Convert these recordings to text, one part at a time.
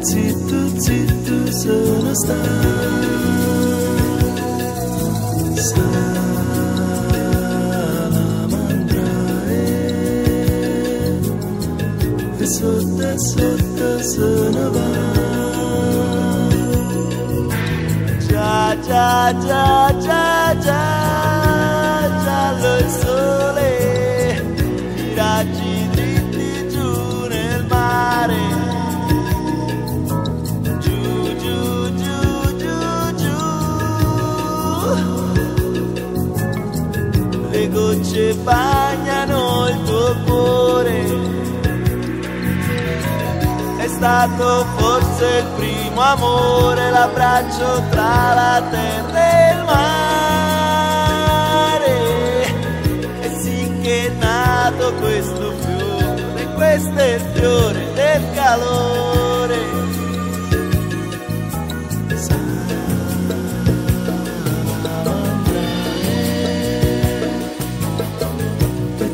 Zittu, zittu sono stato. Salamandra e sotto, sotto sono va. Già, già, già, già, già, giallo il sole, i raggi dritti giù nel mare. Le gocce bagnano il tuo cuore, è stato forse il primo amore, l'abbraccio tra la terra e il mare. E sì che è nato questo fiore, questo è il fiore del calore.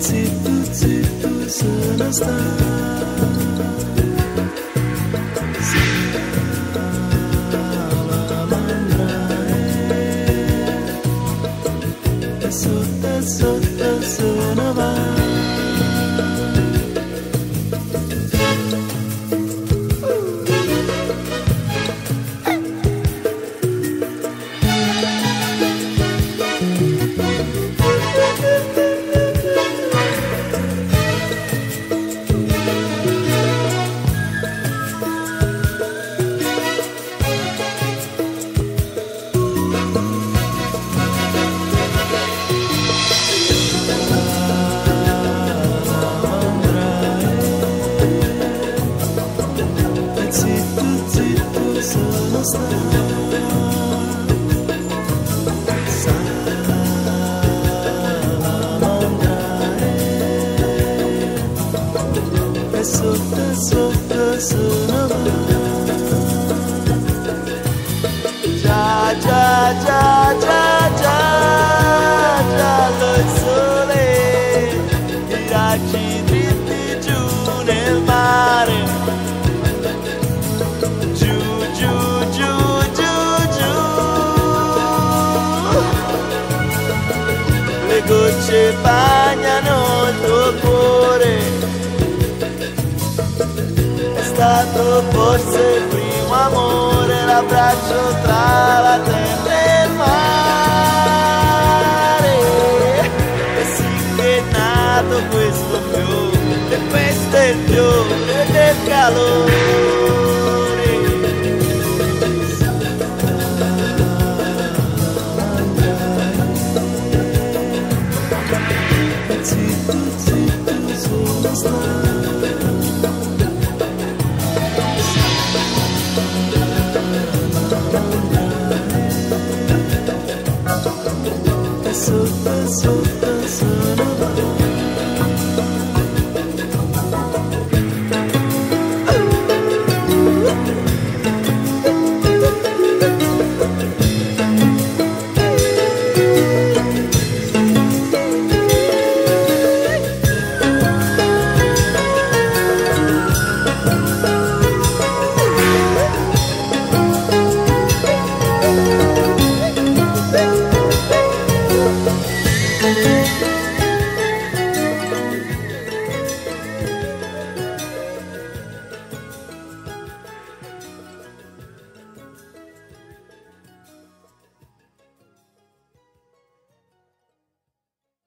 Zittu, zittu sono stato. Salamandra e sotto, sotto sono va. Sono stato. Salamandra e sotto, sotto sono va. Già, già, già, già, già, giallo il sole, i raggi dritti giù nel mare. Le gocce bagnano il tuo cuore, è stato forse il primo amore, l'abbraccio tra la terra e il mare. E sì che è nato questo fiore, e questo è il fiore del calore. Zittu, zittu sono stato. Salamandra e sotto, sotto